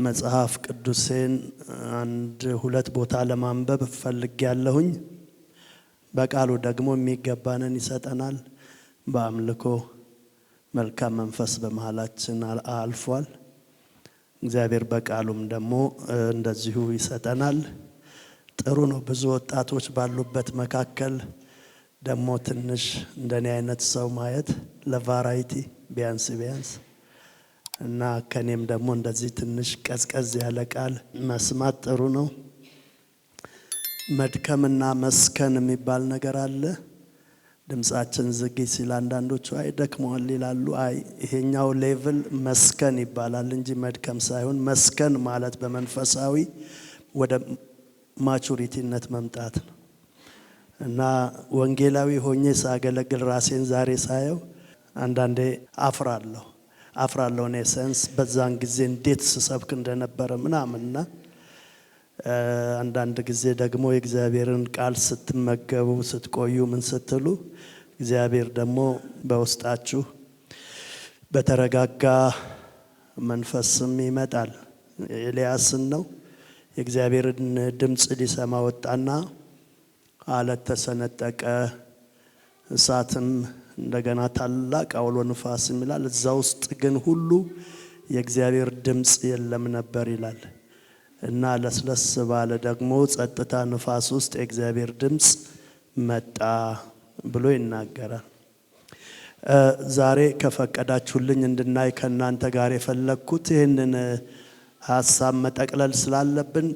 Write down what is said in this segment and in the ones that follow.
መጽሐፍ ቅዱሴን አንድ ሁለት ቦታ ለማንበብ ፈልጌያለሁኝ። በቃሉ ደግሞ የሚገባንን ይሰጠናል። በአምልኮ መልካም መንፈስ በመሃላችን አልፏል። እግዚአብሔር በቃሉም ደግሞ እንደዚሁ ይሰጠናል። ጥሩ ነው። ብዙ ወጣቶች ባሉበት መካከል ደግሞ ትንሽ እንደኔ አይነት ሰው ማየት ለቫራይቲ ቢያንስ እና ከኔም ደግሞ እንደዚህ ትንሽ ቀዝቀዝ ያለ ቃል መስማት ጥሩ ነው። መድከምና መስከን የሚባል ነገር አለ። ድምጻችን ዝግ ሲል አንዳንዶቹ አይ ደክመዋል ይላሉ። አይ ይሄኛው ሌቭል መስከን ይባላል እንጂ መድከም ሳይሆን፣ መስከን ማለት በመንፈሳዊ ወደ ማቹሪቲነት መምጣት ነው። እና ወንጌላዊ ሆኜ ሳገለግል ራሴን ዛሬ ሳየው አንዳንዴ አፍራለሁ እኔ ሰንስ በዛን ጊዜ እንዴት ስሰብክ እንደነበረ ምናምንና አንዳንድ ጊዜ ደግሞ የእግዚአብሔርን ቃል ስትመገቡ ስትቆዩ ምን ስትሉ እግዚአብሔር ደግሞ በውስጣችሁ በተረጋጋ መንፈስም ይመጣል። ኤልያስን ነው የእግዚአብሔርን ድምጽ ሊሰማ ወጣና አለት ተሰነጠቀ፣ እሳትም እንደገና ታላቅ አውሎ ንፋስ ይላል። እዛ ውስጥ ግን ሁሉ የእግዚአብሔር ድምጽ የለም ነበር ይላል። እና ለስለስ ባለ ደግሞ ጸጥታ ንፋስ ውስጥ የእግዚአብሔር ድምጽ መጣ ብሎ ይናገራል። ዛሬ ከፈቀዳችሁልኝ እንድናይ ከናንተ ጋር የፈለኩት ይሄንን ሐሳብ መጠቅለል ስላለብን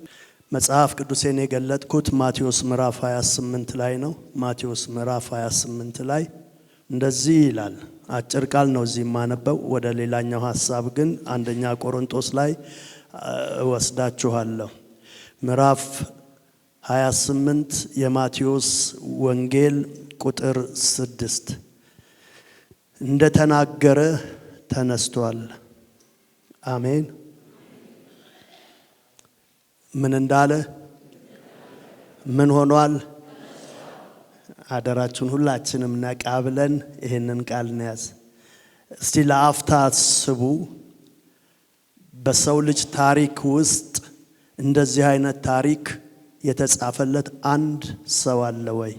መጽሐፍ ቅዱሴን የገለጥኩት ማቴዎስ ምዕራፍ 28 ላይ ነው። ማቴዎስ ምዕራፍ 28 ላይ እንደዚህ ይላል። አጭር ቃል ነው እዚህ ማነበው። ወደ ሌላኛው ሐሳብ ግን አንደኛ ቆሮንቶስ ላይ ወስዳችኋለሁ። ምዕራፍ 28 የማቴዎስ ወንጌል ቁጥር 6 እንደተናገረ ተነስቷል። አሜን። ምን እንዳለ ምን ሆኗል? አደራችሁን ሁላችንም ነቃ ብለን ይሄንን ቃል እንያዝ። እስቲ ለአፍታ አስቡ። በሰው ልጅ ታሪክ ውስጥ እንደዚህ አይነት ታሪክ የተጻፈለት አንድ ሰው አለ ወይ?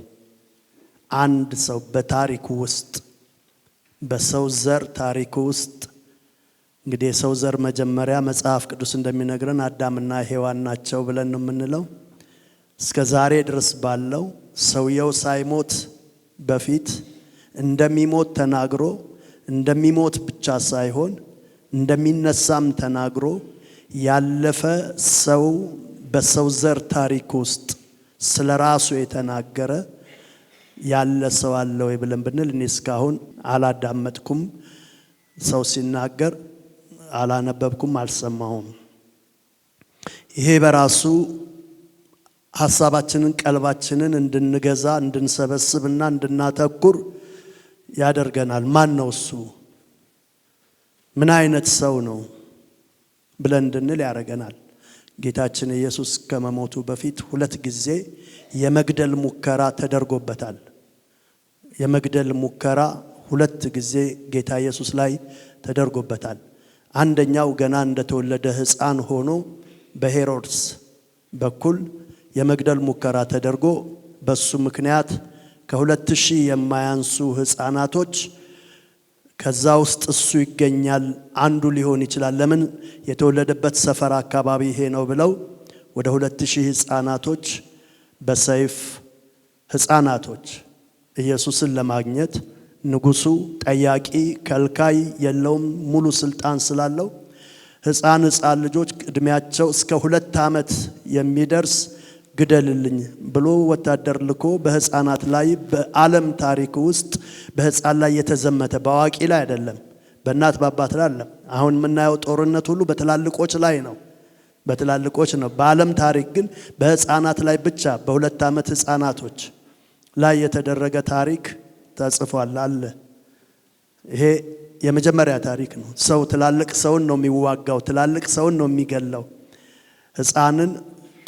አንድ ሰው በታሪኩ ውስጥ በሰው ዘር ታሪክ ውስጥ እንግዲህ የሰው ዘር መጀመሪያ መጽሐፍ ቅዱስ እንደሚነግረን አዳምና ሔዋን ናቸው ብለን ነው የምንለው። እስከ ዛሬ ድረስ ባለው ሰውየው ሳይሞት በፊት እንደሚሞት ተናግሮ እንደሚሞት ብቻ ሳይሆን እንደሚነሳም ተናግሮ ያለፈ ሰው በሰው ዘር ታሪክ ውስጥ ስለራሱ የተናገረ ያለ ሰው አለ ወይ ብለን ብንል እኔ እስካሁን አላዳመጥኩም። ሰው ሲናገር አላነበብኩም፣ አልሰማሁም። ይሄ በራሱ ሐሳባችንን ቀልባችንን እንድንገዛ እንድንሰበስብና እንድናተኩር ያደርገናል። ማን ነው እሱ? ምን አይነት ሰው ነው ብለን እንድንል ያደርገናል። ጌታችን ኢየሱስ ከመሞቱ በፊት 2 ጊዜ የመግደል ሙከራ ተደርጎበታል። የመግደል ሙከራ 2 ጊዜ ጌታ ኢየሱስ ላይ ተደርጎበታል። አንደኛው ገና እንደተወለደ ሕፃን ሆኖ በሄሮድስ በኩል የመግደል ሙከራ ተደርጎ በሱ ምክንያት ከ2000 የማያንሱ ሕፃናቶች ከዛ ውስጥ እሱ ይገኛል፣ አንዱ ሊሆን ይችላል፣ ለምን የተወለደበት ሰፈር አካባቢ ይሄ ነው ብለው ወደ 2000 ሕፃናቶች በሰይፍ ሕፃናቶች ኢየሱስን ለማግኘት ንጉሱ ጠያቂ ከልካይ የለውም፣ ሙሉ ስልጣን ስላለው ሕፃን ልጆች እድሜያቸው እስከ 2 ዓመት የሚደርስ ግደልልኝ ብሎ ወታደር ልኮ በሕፃናት ላይ በዓለም ታሪክ ውስጥ በሕፃን ላይ የተዘመተ በአዋቂ ላይ አይደለም፣ በእናት በአባት ላይ አይደለም። አሁን የምናየው ጦርነት ሁሉ በትላልቆች ላይ ነው፣ በትላልቆች ነው። በዓለም ታሪክ ግን በሕፃናት ላይ ብቻ በ2 ዓመት ሕፃናቶች ላይ የተደረገ ታሪክ ተጽፏል አለ። ይሄ የመጀመሪያ ታሪክ ነው። ሰው ትላልቅ ሰውን ነው የሚዋጋው፣ ትላልቅ ሰውን ነው የሚገለው። ሕፃንን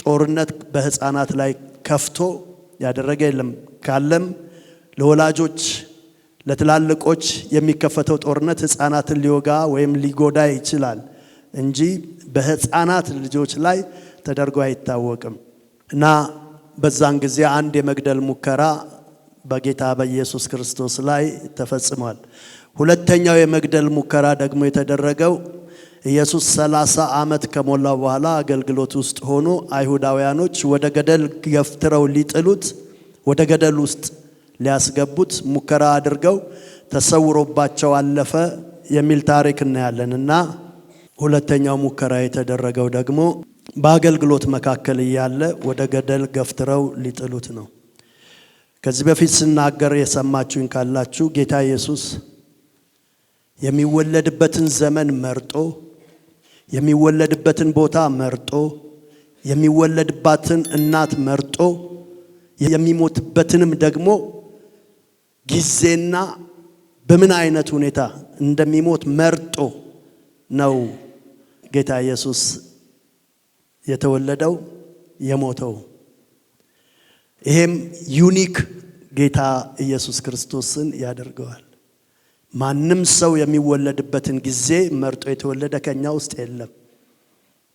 ጦርነት በሕፃናት ላይ ከፍቶ ያደረገ የለም። ካለም ለወላጆች ለትላልቆች የሚከፈተው ጦርነት ሕፃናትን ሊወጋ ወይም ሊጎዳ ይችላል። እንጂ በሕፃናት ልጆች ላይ ተደርጎ አይታወቅም። እና በዛን ጊዜ አንድ የመግደል ሙከራ በጌታ በኢየሱስ ክርስቶስ ላይ ተፈጽሟል። ሁለተኛው የመግደል ሙከራ ደግሞ የተደረገው ኢየሱስ 30 ዓመት ከሞላው በኋላ አገልግሎት ውስጥ ሆኖ አይሁዳውያኖች ወደ ገደል ገፍትረው ሊጥሉት ወደ ገደል ውስጥ ሊያስገቡት ሙከራ አድርገው ተሰውሮባቸው አለፈ የሚል ታሪክ እናያለንና ሁለተኛው ሙከራ የተደረገው ደግሞ በአገልግሎት መካከል እያለ ወደ ገደል ገፍትረው ሊጥሉት ነው። ከዚህ በፊት ስናገር የሰማችሁኝ ካላችሁ ጌታ ኢየሱስ የሚወለድበትን ዘመን መርጦ የሚወለድበትን ቦታ መርጦ የሚወለድባትን እናት መርጦ የሚሞትበትንም ደግሞ ጊዜና በምን አይነት ሁኔታ እንደሚሞት መርጦ ነው ጌታ ኢየሱስ የተወለደው የሞተው። ይሄም ዩኒክ ጌታ ኢየሱስ ክርስቶስን ያደርገዋል። ማንም ሰው የሚወለድበትን ጊዜ መርጦ የተወለደ ከኛ ውስጥ የለም።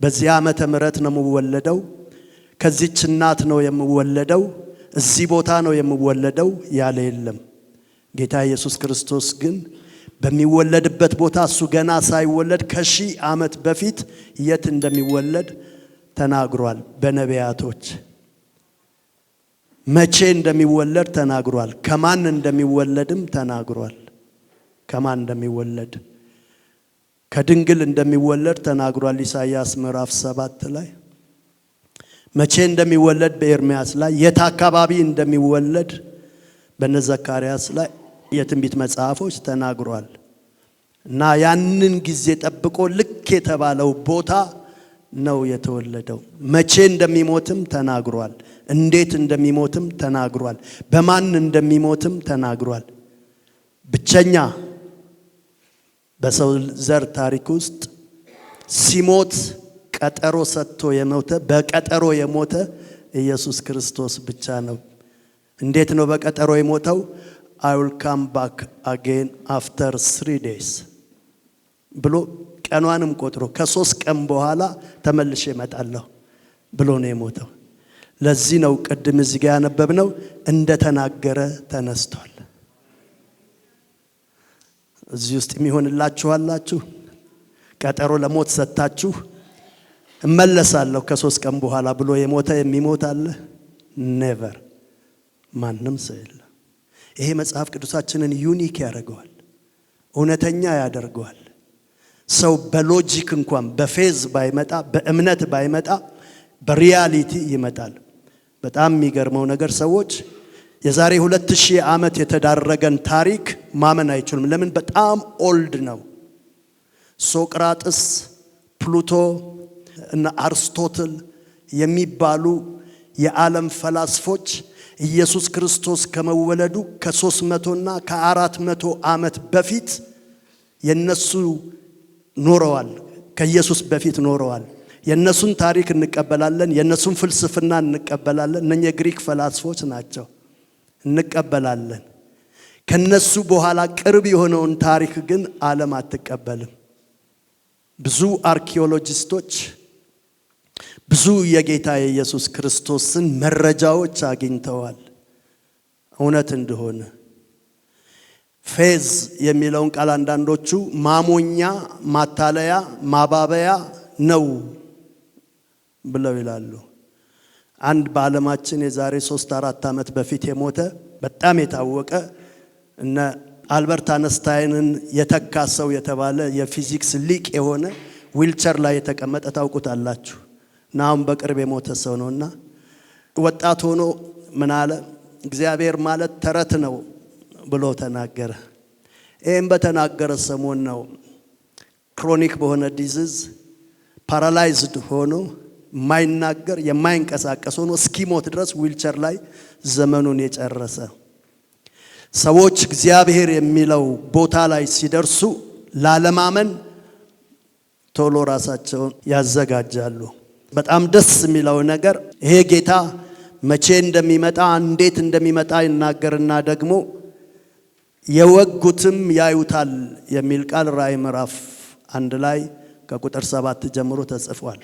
በዚህ ዓመተ ምህረት ነው የምወለደው፣ ከዚህች እናት ነው የምወለደው፣ እዚህ ቦታ ነው የምወለደው ያለ የለም። ጌታ ኢየሱስ ክርስቶስ ግን በሚወለድበት ቦታ እሱ ገና ሳይወለድ ከ1000 ዓመት በፊት የት እንደሚወለድ ተናግሯል። በነቢያቶች መቼ እንደሚወለድ ተናግሯል። ከማን እንደሚወለድም ተናግሯል። ከማን እንደሚወለድ ከድንግል እንደሚወለድ ተናግሯል። ኢሳይያስ ምዕራፍ 7 ላይ መቼ እንደሚወለድ በኤርምያስ ላይ የት አካባቢ እንደሚወለድ በዘካርያስ ላይ የትንቢት መጽሐፎች ተናግሯል። እና ያንን ጊዜ ጠብቆ ልክ የተባለው ቦታ ነው የተወለደው። መቼ እንደሚሞትም ተናግሯል። እንዴት እንደሚሞትም ተናግሯል። በማን እንደሚሞትም ተናግሯል። ብቸኛ በሰው ዘር ታሪክ ውስጥ ሲሞት ቀጠሮ ሰጥቶ የሞተ በቀጠሮ የሞተ ኢየሱስ ክርስቶስ ብቻ ነው። እንዴት ነው በቀጠሮ የሞተው? I will come back again after 3 days ብሎ ቀኗንም ቆጥሮ ከ3 ቀን በኋላ ተመልሼ እመጣለሁ ብሎ ነው የሞተው። ለዚህ ነው ቅድም እዚህ ጋር ያነበብነው እንደተናገረ ተነስቷል። እዚህ ውስጥ የሚሆንላችሁ አላችሁ? ቀጠሮ ለሞት ሰጣችሁ እመለሳለሁ ከ3 ቀን በኋላ ብሎ የሞተ የሚሞት አለ? ኔቨር። ማንም ሰው የለም። ይሄ መጽሐፍ ቅዱሳችንን ዩኒክ ያደርገዋል፣ እውነተኛ ያደርገዋል። ሰው በሎጂክ እንኳን በፌዝ ባይመጣ በእምነት ባይመጣ በሪያሊቲ ይመጣል። በጣም የሚገርመው ነገር ሰዎች የዛሬ 2000 ዓመት የተዳረገን ታሪክ ማመን አይችሉም። ለምን? በጣም ኦልድ ነው። ሶቅራጥስ፣ ፕሉቶ እና አርስቶትል የሚባሉ የዓለም ፈላስፎች ኢየሱስ ክርስቶስ ከመወለዱ ከ300 እና ከ400 ዓመት በፊት የነሱ ኖረዋል። ከኢየሱስ በፊት ኖረዋል። የነሱን ታሪክ እንቀበላለን፣ የነሱን ፍልስፍና እንቀበላለን። እነኛ የግሪክ ፈላስፎች ናቸው፣ እንቀበላለን። ከነሱ በኋላ ቅርብ የሆነውን ታሪክ ግን ዓለም አትቀበልም። ብዙ አርኪኦሎጂስቶች ብዙ የጌታ የኢየሱስ ክርስቶስን መረጃዎች አግኝተዋል እውነት እንደሆነ። ፌዝ የሚለውን ቃል አንዳንዶቹ ማሞኛ፣ ማታለያ፣ ማባበያ ነው ብለው ይላሉ። አንድ በዓለማችን የዛሬ 3-4 ዓመት በፊት የሞተ በጣም የታወቀ እነ አልበርት አነስታይንን የተካ ሰው የተባለ የፊዚክስ ሊቅ የሆነ ዊልቸር ላይ የተቀመጠ ታውቁታላችሁ። ናም በቅርብ የሞተ ሰው ነውና ወጣት ሆኖ ምን አለ? እግዚአብሔር ማለት ተረት ነው ብሎ ተናገረ። ይሄን በተናገረ ሰሞን ነው ክሮኒክ በሆነ ዲዚዝ ፓራላይዝድ ሆኖ የማይናገር የማይንቀሳቀስ ሆኖ እስኪሞት ድረስ ዊልቸር ላይ ዘመኑን የጨረሰ። ሰዎች እግዚአብሔር የሚለው ቦታ ላይ ሲደርሱ ላለማመን ቶሎ ራሳቸውን ያዘጋጃሉ። በጣም ደስ የሚለው ነገር ይሄ ጌታ መቼ እንደሚመጣ እንዴት እንደሚመጣ ይናገርና ደግሞ የወጉትም ያዩታል የሚል ቃል ራእይ ምዕራፍ 1 ላይ ከቁጥር 7 ጀምሮ ተጽፏል።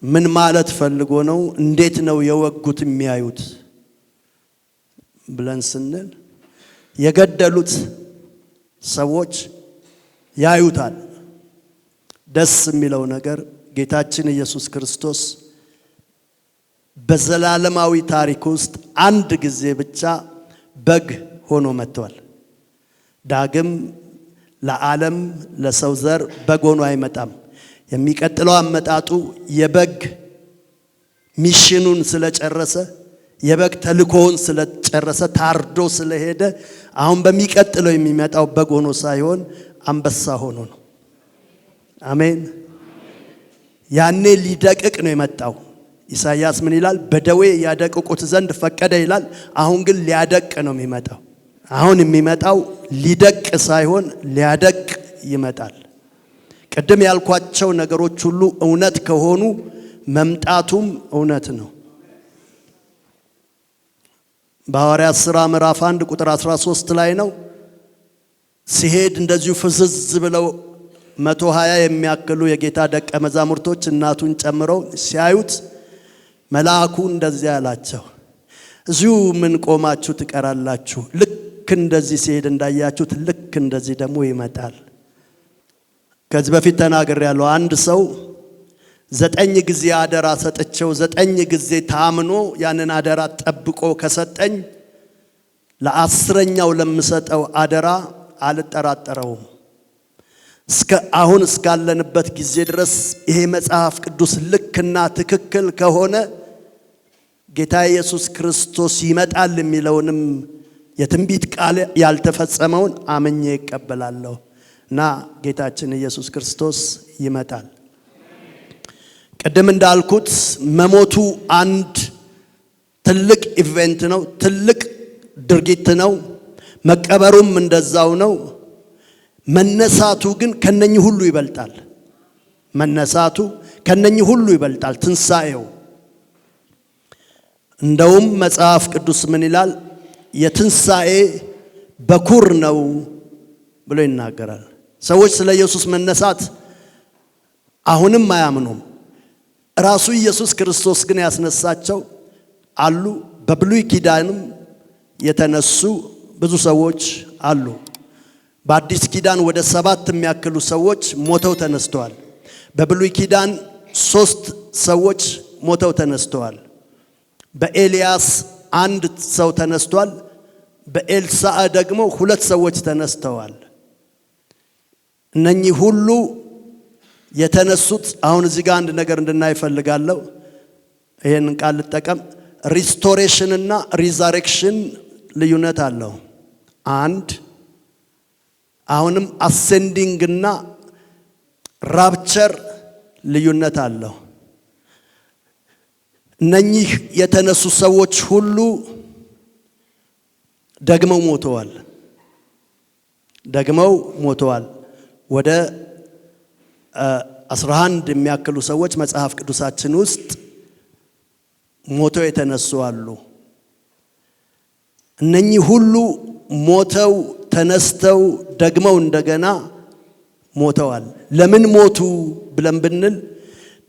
ምን ማለት ፈልጎ ነው? እንዴት ነው የወጉት የሚያዩት ብለን ስንል የገደሉት ሰዎች ያዩታል። ደስ የሚለው ነገር ጌታችን ኢየሱስ ክርስቶስ በዘላለማዊ ታሪክ ውስጥ አንድ ጊዜ ብቻ በግ ሆኖ መጥቷል። ዳግም ለዓለም ለሰው ዘር በግ ሆኖ አይመጣም። የሚቀጥለው አመጣጡ የበግ ሚሽኑን ስለጨረሰ የበግ ተልኮውን ስለጨረሰ ታርዶ ስለሄደ አሁን በሚቀጥለው የሚመጣው በግ ሆኖ ሳይሆን አንበሳ ሆኖ ነው። አሜን። ያኔ ሊደቅቅ ነው የመጣው። ኢሳይያስ ምን ይላል? በደዌ ያደቅቁት ዘንድ ፈቀደ ይላል። አሁን ግን ሊያደቅ ነው የሚመጣው። አሁን የሚመጣው ሊደቅ ሳይሆን ሊያደቅ ይመጣል። ቅድም ያልኳቸው ነገሮች ሁሉ እውነት ከሆኑ መምጣቱም እውነት ነው። በሐዋርያት ሥራ ምዕራፍ 1 ቁጥር 13 ላይ ነው። ሲሄድ እንደዚሁ ፍዝዝ ብለው 120 የሚያክሉ የጌታ ደቀ መዛሙርቶች እናቱን ጨምረው ሲያዩት መልአኩ እንደዚህ አላቸው፣ እዚሁ ምን ቆማችሁ ትቀራላችሁ? ልክ እንደዚህ ሲሄድ እንዳያችሁት ልክ እንደዚህ ደግሞ ይመጣል። ከዚህ በፊት ተናግሬያለሁ። አንድ ሰው 9 ጊዜ አደራ ሰጥቼው 9 ጊዜ ታምኖ ያንን አደራ ጠብቆ ከሰጠኝ ለ10ኛው ለምሰጠው አደራ አልጠራጠረውም። አሁን እስካለንበት ጊዜ ድረስ ይሄ መጽሐፍ ቅዱስ ልክና ትክክል ከሆነ ጌታ ኢየሱስ ክርስቶስ ይመጣል የሚለውንም የትንቢት ቃል ያልተፈጸመውን አምኜ እቀበላለሁ እና ጌታችን ኢየሱስ ክርስቶስ ይመጣል። ቅድም እንዳልኩት መሞቱ አንድ ትልቅ ኢቨንት ነው፣ ትልቅ ድርጊት ነው። መቀበሩም እንደዛው ነው። መነሳቱ ግን ከነኚህ ሁሉ ይበልጣል። መነሳቱ ከነኚህ ሁሉ ይበልጣል። ትንሣኤው እንደውም መጽሐፍ ቅዱስ ምን ይላል? የትንሣኤ በኩር ነው ብሎ ይናገራል። ሰዎች ስለ ኢየሱስ መነሳት አሁንም አያምኑም። ራሱ ኢየሱስ ክርስቶስ ግን ያስነሳቸው አሉ። በብሉይ ኪዳንም የተነሱ ብዙ ሰዎች አሉ። በአዲስ ኪዳን ወደ 7 የሚያክሉ ሰዎች ሞተው ተነስተዋል። በብሉይ ኪዳን 3 ሰዎች ሞተው ተነስተዋል። በኤልያስ 1 ሰው ተነስቷል። በኤልሳዕ ደግሞ 2 ሰዎች ተነስተዋል። እነኚህ ሁሉ የተነሱት አሁን እዚህ ጋር አንድ ነገር እንድናይ ፈልጋለሁ። ይሄንን ቃል ልጠቀም። ሪስቶሬሽን እና ሪዛሬክሽን ልዩነት አለው። አንድ አሁንም አሴንዲንግ እና ራፕቸር ልዩነት አለው። እነኚህ የተነሱ ሰዎች ሁሉ ደግመው ሞተዋል። ወደ 11 የሚያክሉ ሰዎች መጽሐፍ ቅዱሳችን ውስጥ ሞተው የተነሱ አሉ። እነኚህ ሁሉ ሞተው ተነስተው ደግመው እንደገና ሞተዋል። ለምን ሞቱ ብለን ብንል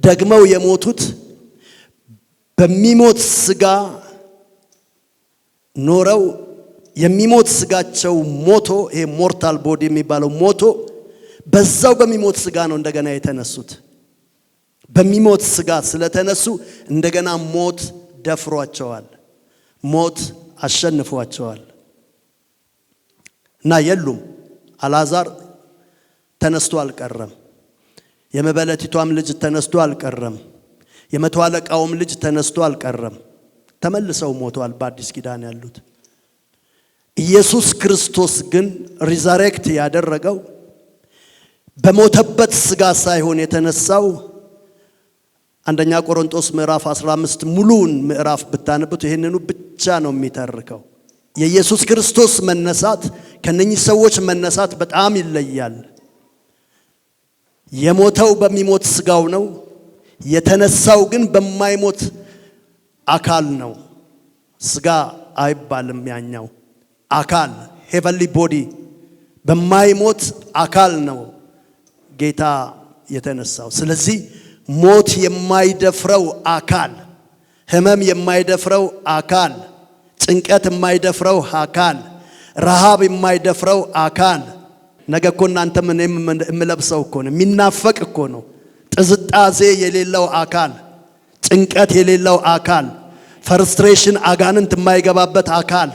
ደግመው የሞቱት በሚሞት ስጋ ኖረው የሚሞት ስጋቸው ሞቶ፣ ይሄ ሞርታል ቦዲ የሚባለው ሞቶ በዛው በሚሞት ስጋ ነው እንደገና የተነሱት። በሚሞት ስጋ ስለተነሱ እንደገና ሞት ደፍሯቸዋል፣ ሞት አሸንፏቸዋል እና የሉም። አልዓዛር ተነስቶ አልቀረም። የመበለቲቷም ልጅ ተነስቶ አልቀረም። የመቶ አለቃውም ልጅ ተነስቶ አልቀረም። ተመልሰው ሞተዋል በአዲስ ኪዳን ያሉት። ኢየሱስ ክርስቶስ ግን ሪዛሬክት ያደረገው በሞተበት ስጋ ሳይሆን የተነሳው አንደኛ ቆሮንቶስ ምዕራፍ 15 ሙሉን ምዕራፍ ብታነቡት ይሄንኑ ብቻ ነው የሚተርከው። የኢየሱስ ክርስቶስ መነሳት ከነኚህ ሰዎች መነሳት በጣም ይለያል። የሞተው በሚሞት ስጋው ነው። የተነሳው ግን በማይሞት አካል ነው። ስጋ አይባልም ያኛው አካል ሄቨንሊ ቦዲ በማይሞት አካል ነው ጌታ የተነሳው። ስለዚህ ሞት የማይደፍረው አካል፣ ህመም የማይደፍረው አካል፣ ጭንቀት የማይደፍረው አካል፣ ረሃብ የማይደፍረው አካል። ነገ እኮ እናንተም እኔም የምለብሰው እኮ ነው፣ የሚናፈቅ እኮ ነው። ጥዝጣዜ የሌለው አካል፣ ጭንቀት የሌለው አካል፣ ፍርስትሬሽን አጋንንት የማይገባበት አካል፣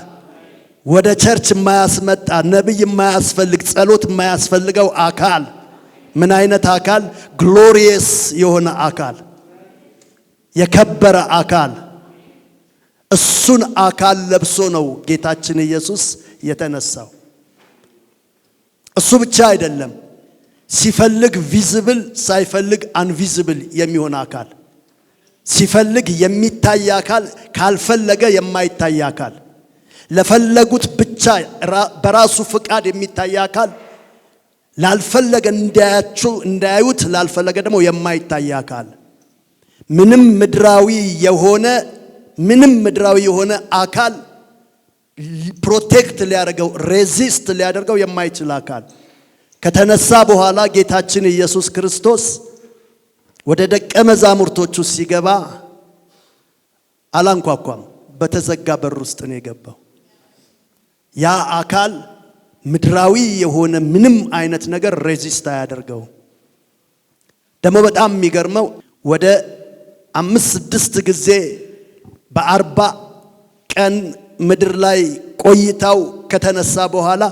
ወደ ቸርች የማያስመጣ ነብይ የማያስፈልግ ጸሎት የማያስፈልገው አካል። ምን አይነት አካል? ግሎሪየስ የሆነ አካል፣ የከበረ አካል። እሱን አካል ለብሶ ነው ጌታችን ኢየሱስ የተነሳው። እሱ ብቻ አይደለም፣ ሲፈልግ ቪዚብል ሳይፈልግ አንቪዚብል የሚሆን አካል፣ ሲፈልግ የሚታይ አካል፣ ካልፈለገ የማይታይ አካል፣ ለፈለጉት ብቻ በራሱ ፍቃድ የሚታይ አካል፣ ላልፈለገ እንዳያዩት ላልፈለገ ደግሞ የማይታይ አካል። ምንም ምድራዊ የሆነ አካል ፕሮቴክት ሊያደርገው ሬዚስት ሊያደርገው የማይችል አካል ከተነሳ በኋላ ጌታችን ኢየሱስ ክርስቶስ ወደ ደቀ መዛሙርቶቹ ሲገባ አላንኳኳም፣ በተዘጋ በር ውስጥ ነው የገባው። ያ አካል ምድራዊ የሆነ ምንም አይነት ነገር ሬዚስት አያደርገው። ደግሞ በጣም የሚገርመው ወደ 5-6 ጊዜ በ40 ቀን ምድር ላይ ቆይታው ከተነሳ በኋላ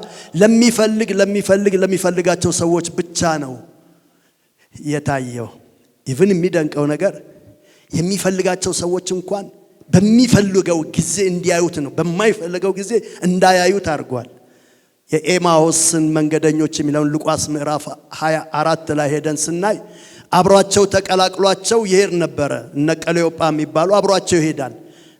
ለሚፈልጋቸው ሰዎች ብቻ ነው የታየው። ኢቭን የሚደንቀው ነገር የሚፈልጋቸው ሰዎች እንኳን በሚፈልገው ጊዜ እንዲያዩት ነው፣ በማይፈልገው ጊዜ እንዳያዩት አድርጓል። የኤማሁስን መንገደኞች የሚለውን ሉቃስ ምዕራፍ 24 ላይ ሄደን ስናይ አብሯቸው ተቀላቅሏቸው ይሄድ ነበረ። እነ ቀሌዮጳ የሚባሉ አብሯቸው ይሄዳል።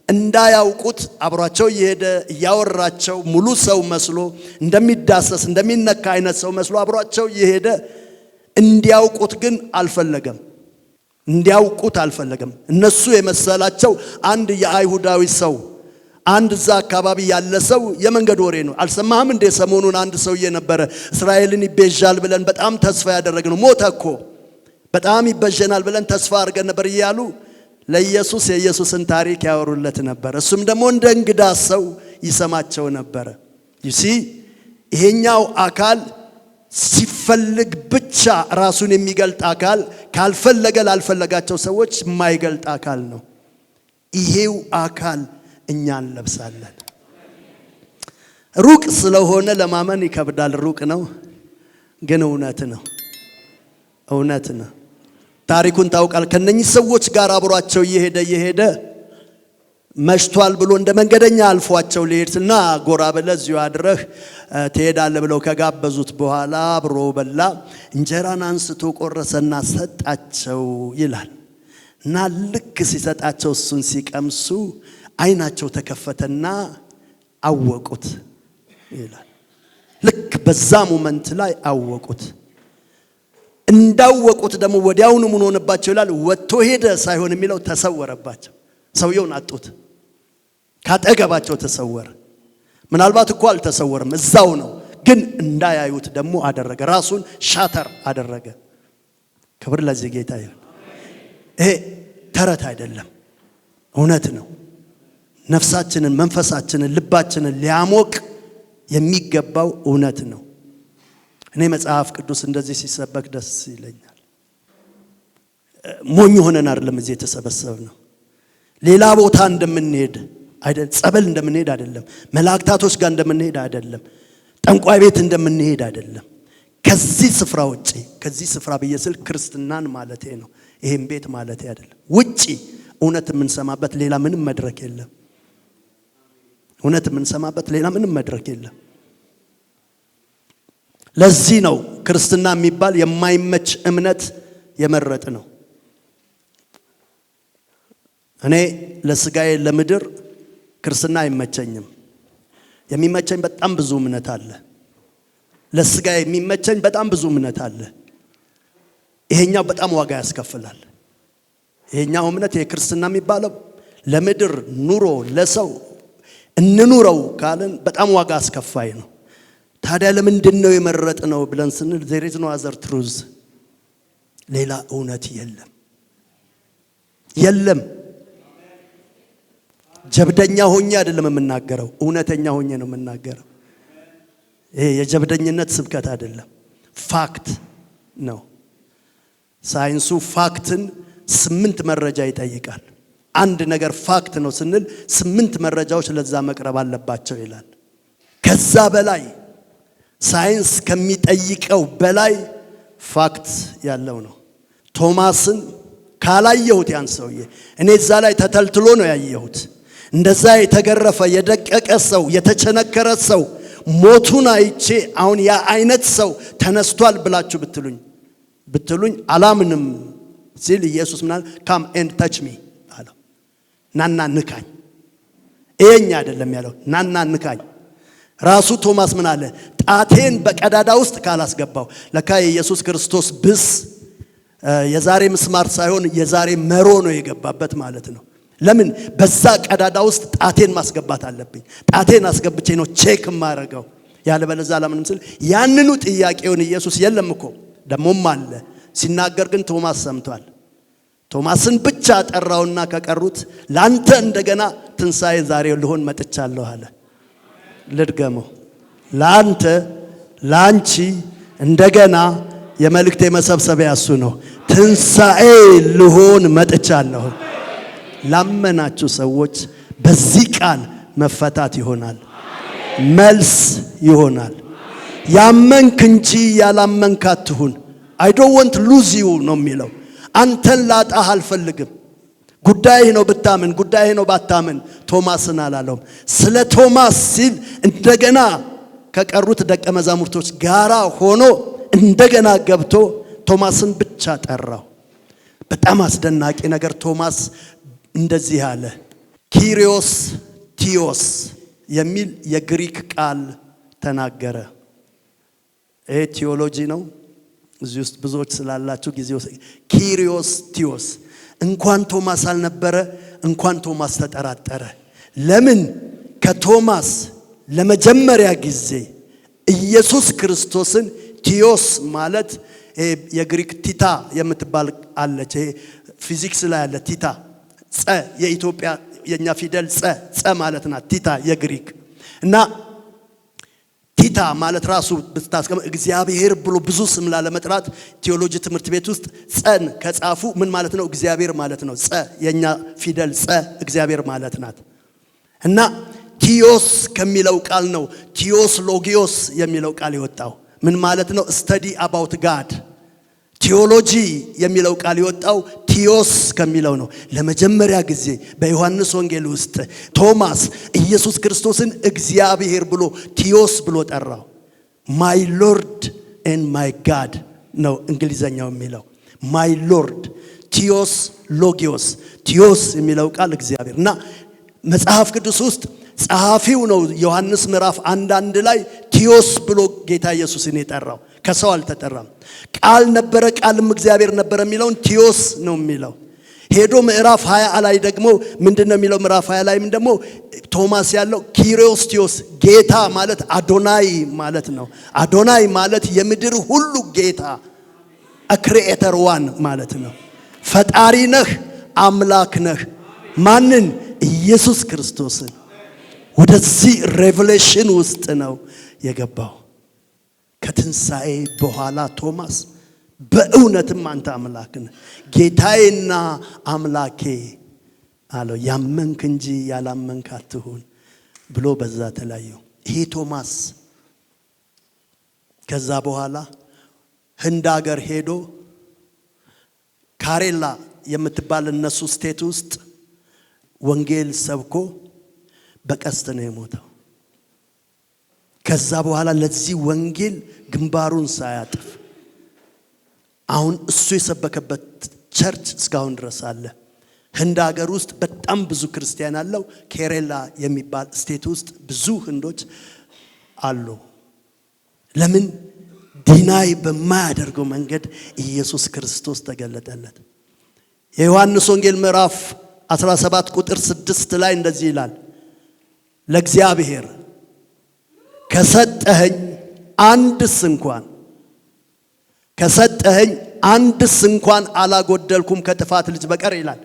እንዳያውቁት አብሯቸው እየሄደ እያወራቸው ሙሉ ሰው መስሎ እንደሚዳሰስ እንደሚነካ አይነት ሰው መስሎ አብሯቸው እየሄደ እንዲያውቁት ግን አልፈለገም። እነሱ የመሰላቸው አንድ የአይሁዳዊ ሰው፣ አንድ እዛ አካባቢ ያለ ሰው የመንገድ ወሬ ነው። አልሰማህም እንዴ? ሰሞኑን አንድ ሰውዬ ነበረ እስራኤልን ይቤዣል ብለን በጣም ተስፋ ያደረግነው፣ ሞተ እኮ፣ በጣም ይበጀናል ብለን ተስፋ አድርገን ነበር እያሉ ለኢየሱስ የኢየሱስን ታሪክ ያወሩለት ነበር። እሱም ደግሞ እንደ እንግዳ ሰው ይሰማቸው ነበር። ይሲ ይሄኛው አካል ሲፈልግ ብቻ ራሱን የሚገልጥ አካል፣ ካልፈለገ ላልፈለጋቸው ሰዎች የማይገልጥ አካል ነው። ይሄው አካል እኛን ለብሳለን። ሩቅ ስለሆነ ለማመን ይከብዳል። ሩቅ ነው ግን እውነት ነው። ታሪኩን ታውቃል። ከነኚህ ሰዎች ጋር አብሯቸው እየሄደ መሽቷል ብሎ እንደ መንገደኛ አልፏቸው ሊሄድና ጎራ ብለህ እዚሁ አድረህ ትሄዳለህ ብለው ከጋበዙት በኋላ አብሮ በላ። እንጀራን አንስቶ ቆረሰና ሰጣቸው ይላል። እና ልክ ሲሰጣቸው እሱን ሲቀምሱ አይናቸው ተከፈተና አወቁት ይላል። ልክ በዛ ሞመንት ላይ አወቁት። እንዳወቁት ደግሞ ወዲያውኑ ምን ሆነባቸው ይላል? ወጥቶ ሄደ ሳይሆን የሚለው ተሰወረባቸው። ሰውየውን አጡት፣ ካጠገባቸው ተሰወረ። ምናልባት እኮ አልተሰወረም፣ እዛው ነው፣ ግን እንዳያዩት ደግሞ አደረገ። ራሱን ሻተር አደረገ። ክብር ለዚህ ጌታ ይሁን። ይሄ ተረት አይደለም፣ እውነት ነው። ነፍሳችንን፣ መንፈሳችንን፣ ልባችንን ሊያሞቅ የሚገባው እውነት ነው። እኔ መጽሐፍ ቅዱስ እንደዚህ ሲሰበክ ደስ ይለኛል። ሞኝ ሆነን አይደለም እዚህ የተሰበሰብነው። ሌላ ቦታ እንደምንሄድ አይደለም፣ ጸበል እንደምንሄድ አይደለም፣ መላእክታቶች ጋር እንደምንሄድ አይደለም፣ ጠንቋይ ቤት እንደምንሄድ አይደለም። ከዚህ ስፍራ ውጪ፣ ከዚህ ስፍራ ብየስል ክርስትናን ማለቴ ነው። ይሄን ቤት ማለቴ አይደለም። ውጪ እውነት የምንሰማበት ሌላ ምንም መድረክ የለም። ለዚህ ነው ክርስትና የሚባል የማይመች እምነት የመረጥ ነው። እኔ ለስጋዬ ለምድር ክርስትና አይመቸኝም። የሚመቸኝ በጣም ብዙ እምነት አለ። ለስጋዬ የሚመቸኝ በጣም ብዙ እምነት አለ። ይሄኛው በጣም ዋጋ ያስከፍላል። ይሄኛው እምነት የክርስትና የሚባለው ለምድር ኑሮ ለሰው እንኑረው ካለን በጣም ዋጋ አስከፋይ ነው። ታዲያ ለምንድን ነው የመረጥነው ብለን ስንል there is no other truth። ሌላ እውነት የለም። ጀብደኛ ሆኜ አይደለም የምናገረው፣ እውነተኛ ሆኜ ነው የምናገረው። ይሄ የጀብደኝነት ስብከት አይደለም፣ ፋክት ነው። ሳይንሱ ፋክትን 8 መረጃ ይጠይቃል። አንድ ነገር ፋክት ነው ስንል 8 መረጃዎች ለዛ መቅረብ አለባቸው ይላል። ከዛ በላይ ሳይንስ ከሚጠይቀው በላይ ፋክት ያለው ነው። ቶማስን ካላየሁት ያን ሰውዬ እኔ እዛ ላይ ተተልትሎ ነው ያየሁት። እንደዛ የተገረፈ የደቀቀ ሰው የተቸነከረ ሰው ሞቱን አይቼ አሁን ያ አይነት ሰው ተነስቷል ብላችሁ ብትሉኝ አላምንም ሲል ኢየሱስ ምናል ካም ኤንድ ታች ሚ አለው። ናና ንካኝ። ይሄኛ አይደለም ያለው፣ ናና ንካኝ። ራሱ ቶማስ ምን አለ? ጣቴን በቀዳዳ ውስጥ ካላስገባው። ለካ የኢየሱስ ክርስቶስ ብስ የዛሬ ምስማር ሳይሆን የዛሬ መሮ ነው የገባበት ማለት ነው። ለምን? በዛ ቀዳዳ ውስጥ ጣቴን ማስገባት አለብኝ። ጣቴን አስገብቼ ነው ቼክ ማረጋው። ያለበለዚያ አላምንም ሲል ያንኑ ጥያቄውን ኢየሱስ የለም እኮ ደሞም አለ ሲናገር ግን ቶማስ ሰምቷል። ቶማስን ብቻ ጠራውና ከቀሩት ላንተ እንደገና ትንሣኤ ዛሬ ልሆን መጥቻለሁ አለ። ልድገመው፣ ላንተ ላንቺ እንደገና የመልእክቴ መሰብሰቢያ እሱ ነው። ትንሣኤ ልሆን መጥቻለሁ። ላመናችሁ ሰዎች በዚህ ቃል መፈታት ይሆናል፣ መልስ ይሆናል። ያመንክ እንጂ ያላመንክ አትሁን። I don't want to lose you ነው የሚለው። አንተን ላጣህ አልፈልግም። ጉዳይህ ነው ብታምን፣ ጉዳይህ ነው ባታምን። ቶማስን አላለውም። ስለ ቶማስ ሲል እንደገና ከቀሩት ደቀ መዛሙርቶች ጋራ ሆኖ እንደገና ገብቶ ቶማስን ብቻ ጠራው። በጣም አስደናቂ ነገር። ቶማስ እንደዚህ አለ። ኪሪዮስ ቲዮስ የሚል የግሪክ ቃል ተናገረ። ይሄ ቲዮሎጂ ነው። እዚህ ውስጥ ብዙዎች ስላላችሁ ጊዜው ኪሪዮስ ቲዮስ። እንኳን ቶማስ አልነበረ፣ እንኳን ቶማስ ተጠራጠረ። ለምን? ከቶማስ ለመጀመሪያ ጊዜ ኢየሱስ ክርስቶስን ቲዮስ ማለት የግሪክ ቲታ የምትባል አለች። ይሄ ፊዚክስ ላይ ያለ ቲታ ጸ የኢትዮጵያ የኛ ፊደል ጸ ማለት ናት። ቲታ የግሪክ እና ቲታ ማለት ራሱ ብታስቀም እግዚአብሔር ብሎ ብዙ ስም ላለመጥራት ቲዮሎጂ ትምህርት ቤት ውስጥ ጸን ከጻፉ ምን ማለት ነው? እግዚአብሔር ማለት ነው። ጸ የኛ ፊደል ጸ እግዚአብሔር ማለት ናት። እና ቲዮስ ከሚለው ቃል ነው ቲዮስ ሎጊዮስ የሚለው ቃል የወጣው። ምን ማለት ነው? ስተዲ አባውት ጋድ። ቲዮሎጂ የሚለው ቃል የወጣው ቲዮስ ከሚለው ነው። ለመጀመሪያ ጊዜ በዮሐንስ ወንጌል ውስጥ ቶማስ ኢየሱስ ክርስቶስን እግዚአብሔር ብሎ ቲዮስ ብሎ ጠራው። ማይ ሎርድ ኤንድ ማይ ጋድ ነው እንግሊዘኛው የሚለው። ማይ ሎርድ ቲዮስ ሎጊዮስ። ቲዮስ የሚለው ቃል እግዚአብሔር እና መጽሐፍ ቅዱስ ውስጥ ጸሐፊው ነው ዮሐንስ ምዕራፍ 1 ላይ ቲዮስ ብሎ ጌታ ኢየሱስን የጠራው። ከሰው አልተጠራም። ቃል ነበረ፣ ቃልም እግዚአብሔር ነበረ የሚለውን ቲዮስ ነው የሚለው። ሄዶ ምዕራፍ 20 ላይ ደግሞ ምንድነው የሚለው? ምዕራፍ 20 ላይም ደግሞ ቶማስ ያለው ኪሪዮስ ቲዮስ፣ ጌታ ማለት አዶናይ ማለት ነው። አዶናይ ማለት የምድር ሁሉ ጌታ፣ ክሪኤተር ዋን ማለት ነው። ፈጣሪ ነህ፣ አምላክ ነህ። ማንን? ኢየሱስ ክርስቶስን። ወደዚህ ሬቨሌሽን ውስጥ ነው የገባው። ከትንሣኤ በኋላ ቶማስ በእውነትም አንተ አምላክ ነህ፣ ጌታዬና አምላኬ አለው። ያመንክ እንጂ ያላመንክ አትሁን ብሎ በዛ ተለያየው። ይሄ ቶማስ ከዛ በኋላ ህንድ ሀገር ሄዶ ካሬላ የምትባል እነሱ ስቴት ውስጥ ወንጌል ሰብኮ በቀስት ነው የሞተው። ከዛ በኋላ ለዚህ ወንጌል ግንባሩን ሳያጥፍ አሁን እሱ የሰበከበት ቸርች እስካሁን ድረስ አለ። ህንድ ሀገር ውስጥ በጣም ብዙ ክርስቲያን አለው። ኬሬላ የሚባል ስቴት ውስጥ ብዙ ህንዶች አሉ። ለምን? ዲናይ በማያደርገው መንገድ ኢየሱስ ክርስቶስ ተገለጠለት። የዮሐንስ ወንጌል ምዕራፍ 17 ቁጥር 6 ላይ እንደዚህ ይላል፣ ለእግዚአብሔር ከሰጠኸኝ አንድስ እንኳን አላጎደልኩም ከጥፋት ልጅ በቀር ይላል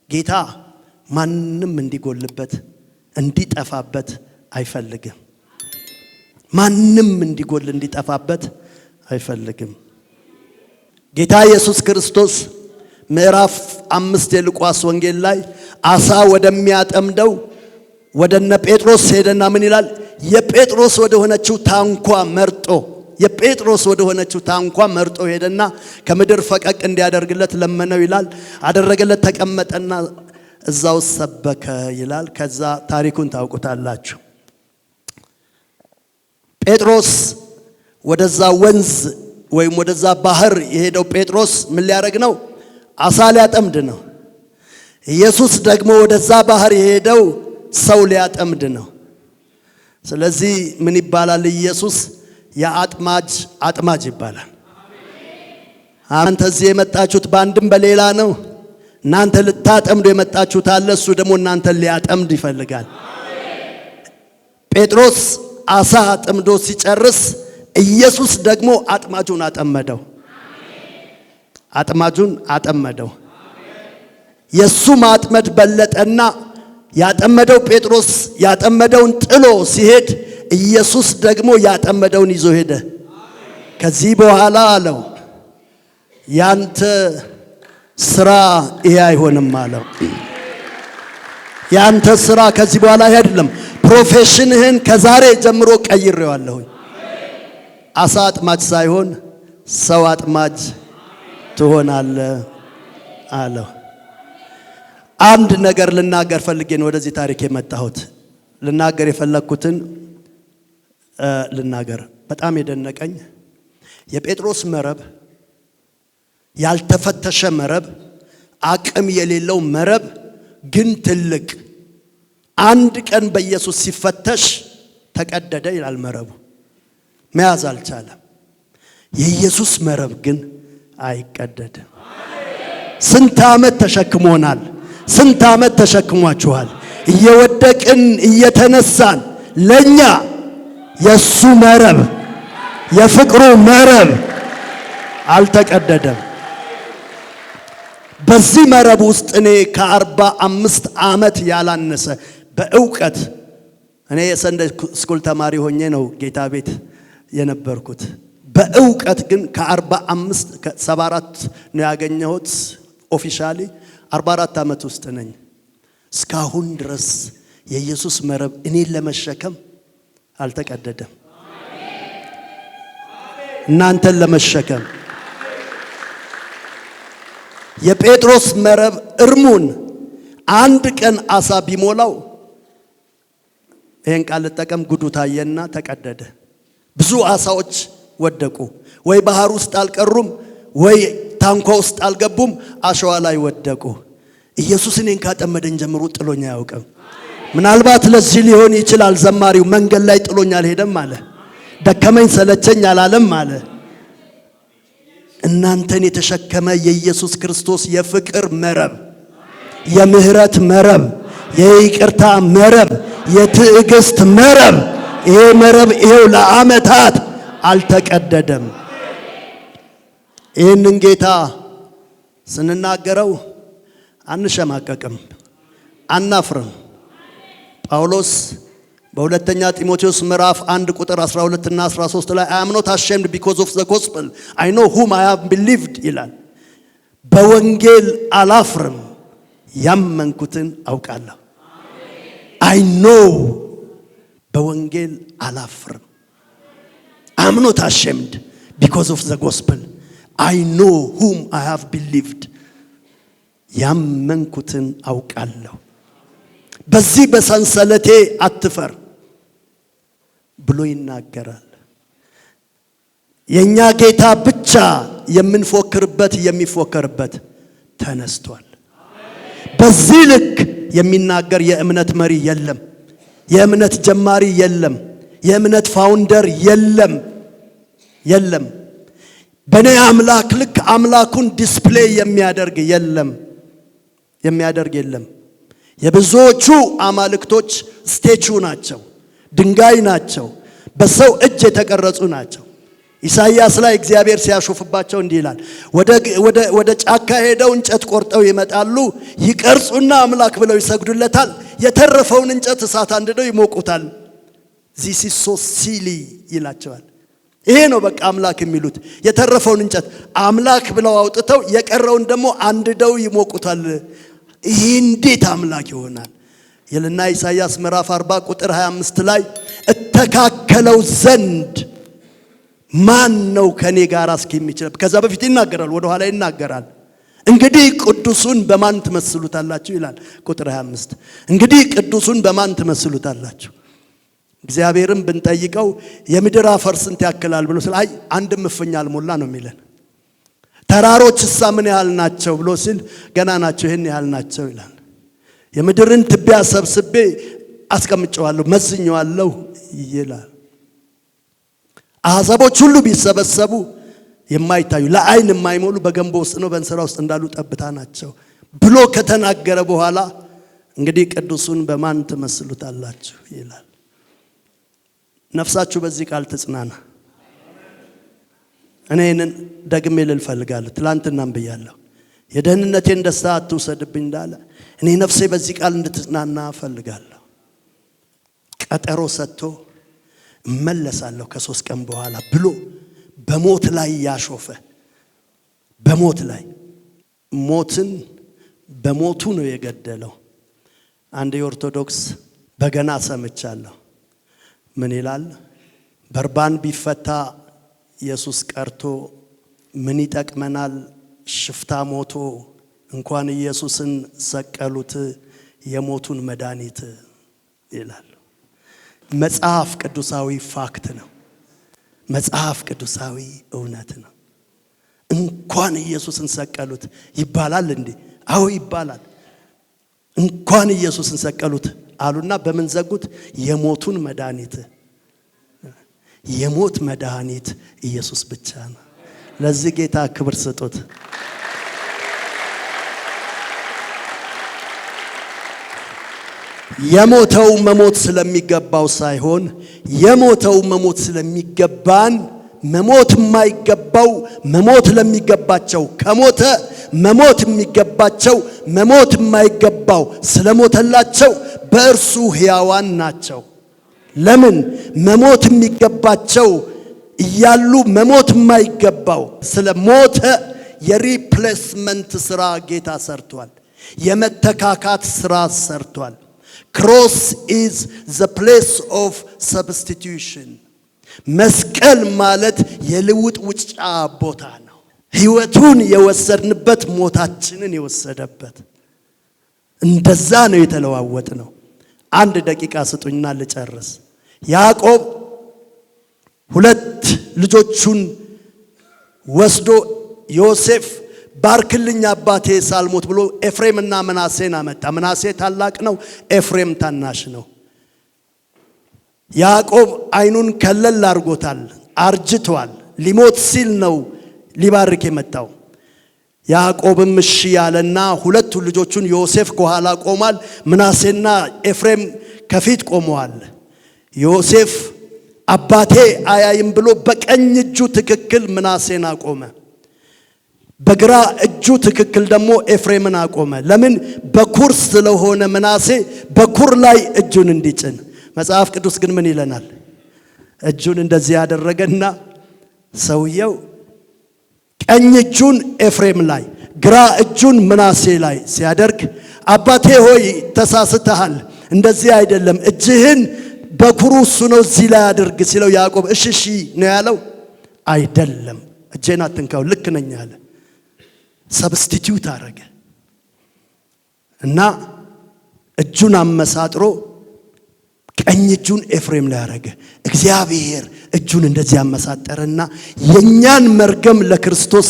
ጌታ። ማንም እንዲጎልበት እንዲጠፋበት አይፈልግም። ማንም እንዲጎል እንዲጠፋበት አይፈልግም። ጌታ ኢየሱስ ክርስቶስ ምዕራፍ 5 የሉቃስ ወንጌል ላይ አሳ ወደሚያጠምደው ወደነ ጴጥሮስ ሄደና ምን ይላል? የጴጥሮስ ወደ ሆነችው ታንኳ መርጦ ሄደና ከምድር ፈቀቅ እንዲያደርግለት ለመነው ይላል። አደረገለት፣ ተቀመጠና እዛው ሰበከ ይላል። ከዛ ታሪኩን ታውቁታላችሁ። ጴጥሮስ ወደዛ ወንዝ ወይም ወደዛ ባህር የሄደው ጴጥሮስ ምን ሊያደርግ ነው? አሳ ሊያጠምድ ነው። ኢየሱስ ደግሞ ወደዛ ባህር የሄደው ሰው ሊያጠምድ ነው። ስለዚህ ምን ይባላል? ኢየሱስ አጥማጅ ይባላል። እናንተ እዚህ የመጣችሁት በአንድም በሌላ ነው። እናንተ ልታጠምዱ የመጣችሁት አለ፣ እሱ ደግሞ እናንተን ሊያጠምድ ይፈልጋል። ጴጥሮስ አሳ አጥምዶ ሲጨርስ ኢየሱስ ደግሞ አጥማጁን አጠመደው። የሱ ማጥመድ በለጠና ያጠመደው ጴጥሮስ ያጠመደውን ጥሎ ሲሄድ ኢየሱስ ደግሞ ያጠመደውን ይዞ ሄደ። ከዚህ በኋላ አለው ያንተ ስራ ይሄ አይሆንም አለው። ያንተ ስራ ከዚህ በኋላ አይደለም፣ ፕሮፌሽንህን ከዛሬ ጀምሮ ቀይሬዋለሁ። አሳ አጥማጅ ሳይሆን ሰው አጥማጅ ትሆናለህ አለው። አንድ ነገር ልናገር ፈልጌ ነው ወደዚህ ታሪክ የመጣሁት። ልናገር የፈለኩትን ልናገር። በጣም የደነቀኝ የጴጥሮስ መረብ ያልተፈተሸ መረብ፣ አቅም የሌለው መረብ ግን ትልቅ። አንድ ቀን በኢየሱስ ሲፈተሽ ተቀደደ ይላል። መረቡ መያዝ አልቻለም። የኢየሱስ መረብ ግን አይቀደድም። ስንት ዓመት ተሸክሞናል። ስንት ዓመት ተሸክሟችኋል። እየወደቅን እየተነሳን ለኛ የሱ መረብ የፍቅሩ መረብ አልተቀደደም። በዚህ መረብ ውስጥ እኔ ከ45 ዓመት ያላነሰ በእውቀት እኔ የሰንደይ ስኩል ተማሪ ሆኜ ነው ጌታ ቤት የነበርኩት። በእውቀት ግን ከ74 ነው ያገኘሁት። ኦፊሻሊ 44 ዓመት ውስጥ ነኝ። እስካሁን ድረስ የኢየሱስ መረብ እኔን ለመሸከም አልተቀደደም። እናንተን ለመሸከም የጴጥሮስ መረብ እርሙን አንድ ቀን አሳ ቢሞላው ይሄን ቃል ልጠቀም፣ ጉዱ ታየና ተቀደደ። ብዙ አሳዎች ወደቁ። ወይ ባህር ውስጥ አልቀሩም፣ ወይ ታንኳ ውስጥ አልገቡም፣ አሸዋ ላይ ወደቁ። ኢየሱስ እኔን ካጠመደኝ ጀምሮ ጥሎኝ አያውቅም። ምናልባት ለዚህ ሊሆን ይችላል ዘማሪው መንገድ ላይ ጥሎኝ አልሄደም አለ። ደከመኝ ሰለቸኝ አላለም አለ። እናንተን የተሸከመ የኢየሱስ ክርስቶስ የፍቅር መረብ፣ የምህረት መረብ፣ የይቅርታ መረብ፣ የትዕግስት መረብ፣ ይሄ መረብ ይሄው ለዓመታት አልተቀደደም። ይህንን ጌታ ስንናገረው አንሸማቀቅም፣ አናፍርም። ጳውሎስ በሁለተኛ ጢሞቴዎስ ምዕራፍ 1 ቁጥር 12 እና 13 ላይ I am not ashamed because of the gospel I know whom I have believed ይላል። በወንጌል አላፍርም፣ ያመንኩትን አውቃለሁ። I know በወንጌል አላፍርም። I am not ashamed because of the gospel I know whom I have believed ያመንኩትን አውቃለሁ። በዚህ በሰንሰለቴ አትፈር ብሎ ይናገራል። የኛ ጌታ ብቻ የምንፎክርበት የሚፎከርበት ተነስቷል። በዚህ ልክ የሚናገር የእምነት መሪ የለም፣ የእምነት ጀማሪ የለም፣ የእምነት ፋውንደር የለም። በኔ አምላክ ልክ አምላኩን ዲስፕሌይ የሚያደርግ የለም። የብዙዎቹ አማልክቶች ስቴቹ ናቸው፣ ድንጋይ ናቸው፣ በሰው እጅ የተቀረጹ ናቸው። ኢሳይያስ ላይ እግዚአብሔር ሲያሾፍባቸው እንዲህ ይላል፣ ወደ ጫካ ሄደው እንጨት ቆርጠው ይመጣሉ፣ ይቀርጹና አምላክ ብለው ይሰግዱለታል፣ የተረፈውን እንጨት እሳት አንድደው ይሞቁታል። this is so silly ይላቸዋል። ይሄ ነው በቃ አምላክ የሚሉት። የተረፈውን እንጨት አምላክ ብለው አውጥተው የቀረውን ደግሞ አንድደው ይሞቁታል። ይሄ እንዴት አምላክ ይሆናል? ይልና ኢሳይያስ ምዕራፍ 40 ቁጥር 25 ላይ እተካከለው ዘንድ ማን ነው ከኔ ጋር እስኪ የሚችል? ከዛ በፊት ይናገራል፣ ወደ ኋላ ይናገራል። እንግዲህ ቅዱሱን በማን ትመስሉታላችሁ ይላል ቁጥር 25። እንግዲህ ቅዱሱን በማን ትመስሉታላችሁ? እግዚአብሔርን ብንጠይቀው የምድር አፈር ስንት ያክላል ብሎ ሲል አይ አንድም እፍኝ አልሞላ ነው የሚለን። ተራሮችስ ምን ያህል ናቸው ብሎ ሲል ገና ናቸው ይሄን ያህል ናቸው ይላል። የምድርን ትቢያ ሰብስቤ አስቀምጨዋለሁ መዝኘዋለሁ ይላል። አሕዛቦች ሁሉ ቢሰበሰቡ የማይታዩ ለዓይን የማይሞሉ በገንቦ ውስጥ ነው በእንስራ ውስጥ እንዳሉ ጠብታ ናቸው ብሎ ከተናገረ በኋላ እንግዲህ ቅዱሱን በማን ትመስሉታላችሁ ይላል። ነፍሳችሁ በዚህ ቃል ትጽናና። እኔን ደግሜ ልል ፈልጋለሁ። ትላንትናም ብያለሁ፣ የደህንነቴን ደስታ አትውሰድብኝ እንዳለ እኔ ነፍሴ በዚህ ቃል እንድትጽናና ፈልጋለሁ። ቀጠሮ ሰጥቶ እመለሳለሁ ከ3 ቀን በኋላ ብሎ በሞት ላይ ያሾፈ፣ በሞት ላይ ሞትን በሞቱ ነው የገደለው። አንድ የኦርቶዶክስ በገና ሰምቻለሁ። ምን ይላል? በርባን ቢፈታ ኢየሱስ ቀርቶ ምን ይጠቅመናል? ሽፍታ ሞቶ እንኳን ኢየሱስን ሰቀሉት የሞቱን መድኃኒት ይላል። መጽሐፍ ቅዱሳዊ ፋክት ነው። መጽሐፍ ቅዱሳዊ እውነት ነው። እንኳን ኢየሱስን ሰቀሉት ይባላል እንዴ? አዎ ይባላል። እንኳን ኢየሱስን ሰቀሉት አሉና በምን ዘጉት? የሞቱን መድኃኒት። የሞት መድኃኒት ኢየሱስ ብቻ ነው። ለዚህ ጌታ ክብር ስጡት። የሞተው መሞት ስለሚገባው ሳይሆን የሞተው መሞት ስለሚገባን፣ መሞት የማይገባው መሞት ለሚገባቸው ከሞተ መሞት የሚገባቸው መሞት የማይገባው ስለሞተላቸው በእርሱ ሕያዋን ናቸው። ለምን? መሞት የሚገባቸው እያሉ መሞት የማይገባው ስለሞተ የሪፕሌስመንት ስራ ጌታ ሰርቷል። የመተካካት ስራ ሰርቷል። ክሮስ ኢዝ ዘ ፕሌስ ኦፍ ሰብስቲቲዩሽን። መስቀል ማለት የልውጥ ውጫ ቦታ ነው። ሕይወቱን የወሰድንበት፣ ሞታችንን የወሰደበት። እንደዛ ነው የተለዋወጥ ነው። 1 ደቂቃ ስጡኝና ልጨርስ። ያዕቆብ 2 ልጆቹን ወስዶ ዮሴፍ ባርክልኝ አባቴ ሳልሞት ብሎ ኤፍሬምና ምናሴን አመጣ። ምናሴ ታላቅ ነው፣ ኤፍሬም ታናሽ ነው። ያዕቆብ አይኑን ከለል አድርጎታል፣ አርጅቷል። ሊሞት ሲል ነው ሊባርክ የመጣው። ያዕቆብም እሺ ያለና 2 ልጆቹን ዮሴፍ ከኋላ ቆሟል፣ ምናሴና ኤፍሬም ከፊት ቆመዋል። ዮሴፍ አባቴ አያይም ብሎ በቀኝ እጁ ትክክል ምናሴን አቆመ፣ በግራ እጁ ትክክል ደግሞ ኤፍሬምን አቆመ። ለምን? በኩር ስለሆነ ምናሴ በኩር ላይ እጁን እንዲጭን። መጽሐፍ ቅዱስ ግን ምን ይለናል? እጁን እንደዚህ ያደረገና ሰውየው ቀኝ እጁን ኤፍሬም ላይ ግራ እጁን ምናሴ ላይ ሲያደርግ አባቴ ሆይ ተሳስተሃል፣ እንደዚህ አይደለም፣ እጅህን በኩሩ እሱ ነው እዚህ ላይ አድርግ ሲለው ያዕቆብ እሺ ነው ያለው። አይደለም እጄን አትንካው፣ ልክ ነኝ አለ። ሰብስቲቲዩት አረገ እና እጁን አመሳጥሮ ቀኝ እጁን ኤፍሬም ላይ አረገ። እግዚአብሔር እጁን እንደዚህ ያመሳጠረና የኛን መርገም ለክርስቶስ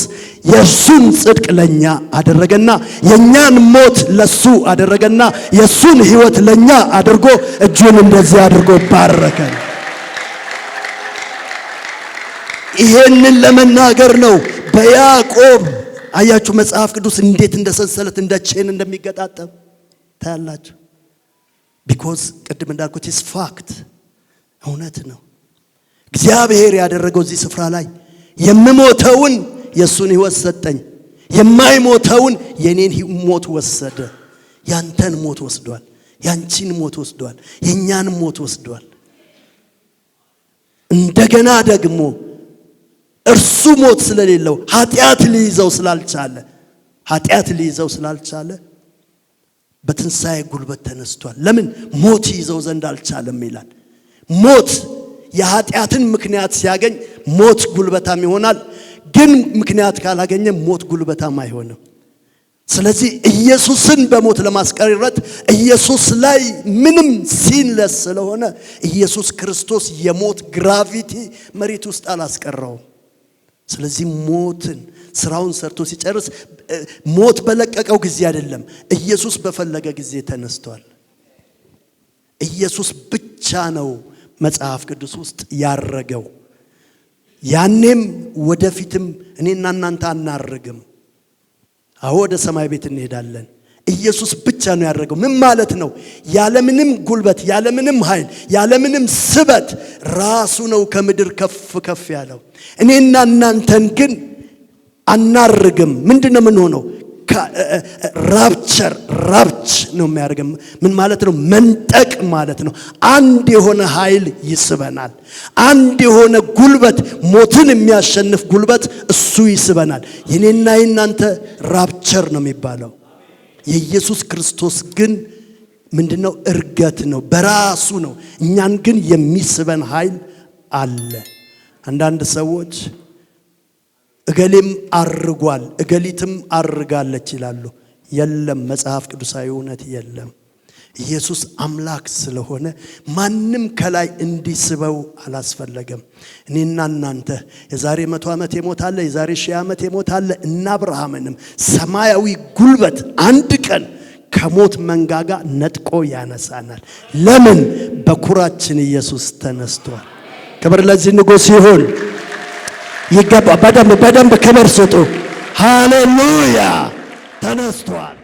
የሱን ጽድቅ ለኛ አደረገና የኛን ሞት ለሱ አደረገና የሱን ሕይወት ለኛ አድርጎ እጁን እንደዚህ አድርጎ ባረከን። ይሄንን ለመናገር ነው። በያዕቆብ አያችሁ መጽሐፍ ቅዱስ እንዴት እንደሰንሰለት እንደ ቼን እንደሚገጣጠም ታያላችሁ። ቢኮዝ ቅድም እንዳልኩት ኢስ ፋክት፣ እውነት ነው። እግዚአብሔር ያደረገው እዚህ ስፍራ ላይ የምሞተውን የሱን ሕይወት ሰጠኝ፣ የማይሞተውን የኔን ሞት ወሰደ። ያንተን ሞት ወስዷል፣ ያንቺን ሞት ወስዷል፣ የኛን ሞት ወስዷል። እንደገና ደግሞ እርሱ ሞት ስለሌለው ኃጢአት ሊይዘው ስላልቻለ በትንሣኤ ጉልበት ተነስቷል። ለምን? ሞት ይዘው ዘንድ አልቻለም ይላል። ሞት የኃጢአትን ምክንያት ሲያገኝ ሞት ጉልበታም ይሆናል። ግን ምክንያት ካላገኘ ሞት ጉልበታም አይሆንም። ስለዚህ ኢየሱስን በሞት ለማስቀረት ኢየሱስ ላይ ምንም ሲንለስ ስለሆነ ኢየሱስ ክርስቶስ የሞት ግራቪቲ መሬት ውስጥ አላስቀረውም። ስለዚህ ሞትን ስራውን ሰርቶ ሲጨርስ ሞት በለቀቀው ጊዜ አይደለም፣ ኢየሱስ በፈለገ ጊዜ ተነስቷል። ኢየሱስ ብቻ ነው መጽሐፍ ቅዱስ ውስጥ ያረገው። ያኔም ወደፊትም እኔና እናንተ አናርግም። አዎ ወደ ሰማይ ቤት እንሄዳለን። ኢየሱስ ብቻ ነው ያረገው። ምን ማለት ነው? ያለምንም ጉልበት፣ ያለምንም ኃይል፣ ያለምንም ስበት ራሱ ነው ከምድር ከፍ ያለው። እኔና እናንተን ግን አናርግም። ምንድነው ምን ሆነው? ራፕች ነው የሚያደርገው። ምን ማለት ነው? መንጠቅ ማለት ነው። አንድ የሆነ ኃይል ይስበናል። አንድ የሆነ ጉልበት፣ ሞትን የሚያሸንፍ ጉልበት እሱ ይስበናል። የኔና የናንተ ራፕቸር ነው የሚባለው። የኢየሱስ ክርስቶስ ግን ምንድነው? እርገት ነው፣ በራሱ ነው። እኛን ግን የሚስበን ኃይል አለ። አንዳንድ ሰዎች እገሌም አርጓል፣ እገሊትም አርጋለች ይላሉ። የለም፣ መጽሐፍ ቅዱሳዊ እውነት የለም። ኢየሱስ አምላክ ስለሆነ ማንም ከላይ እንዲስበው አላስፈለገም። እኔና እናንተ የዛሬ 100 ዓመት የሞታለ፣ የዛሬ 1000 ዓመት የሞታለ እና አብርሃምንም ሰማያዊ ጉልበት አንድ ቀን ከሞት መንጋጋ ነጥቆ ያነሳናል። ለምን? በኩራችን ኢየሱስ ተነስቷል። ክብር ለዚህ ንጉሥ ይሁን። ይገባ። በደንብ ክብር ስጡ። ሃሌሉያ! ተነስቷል።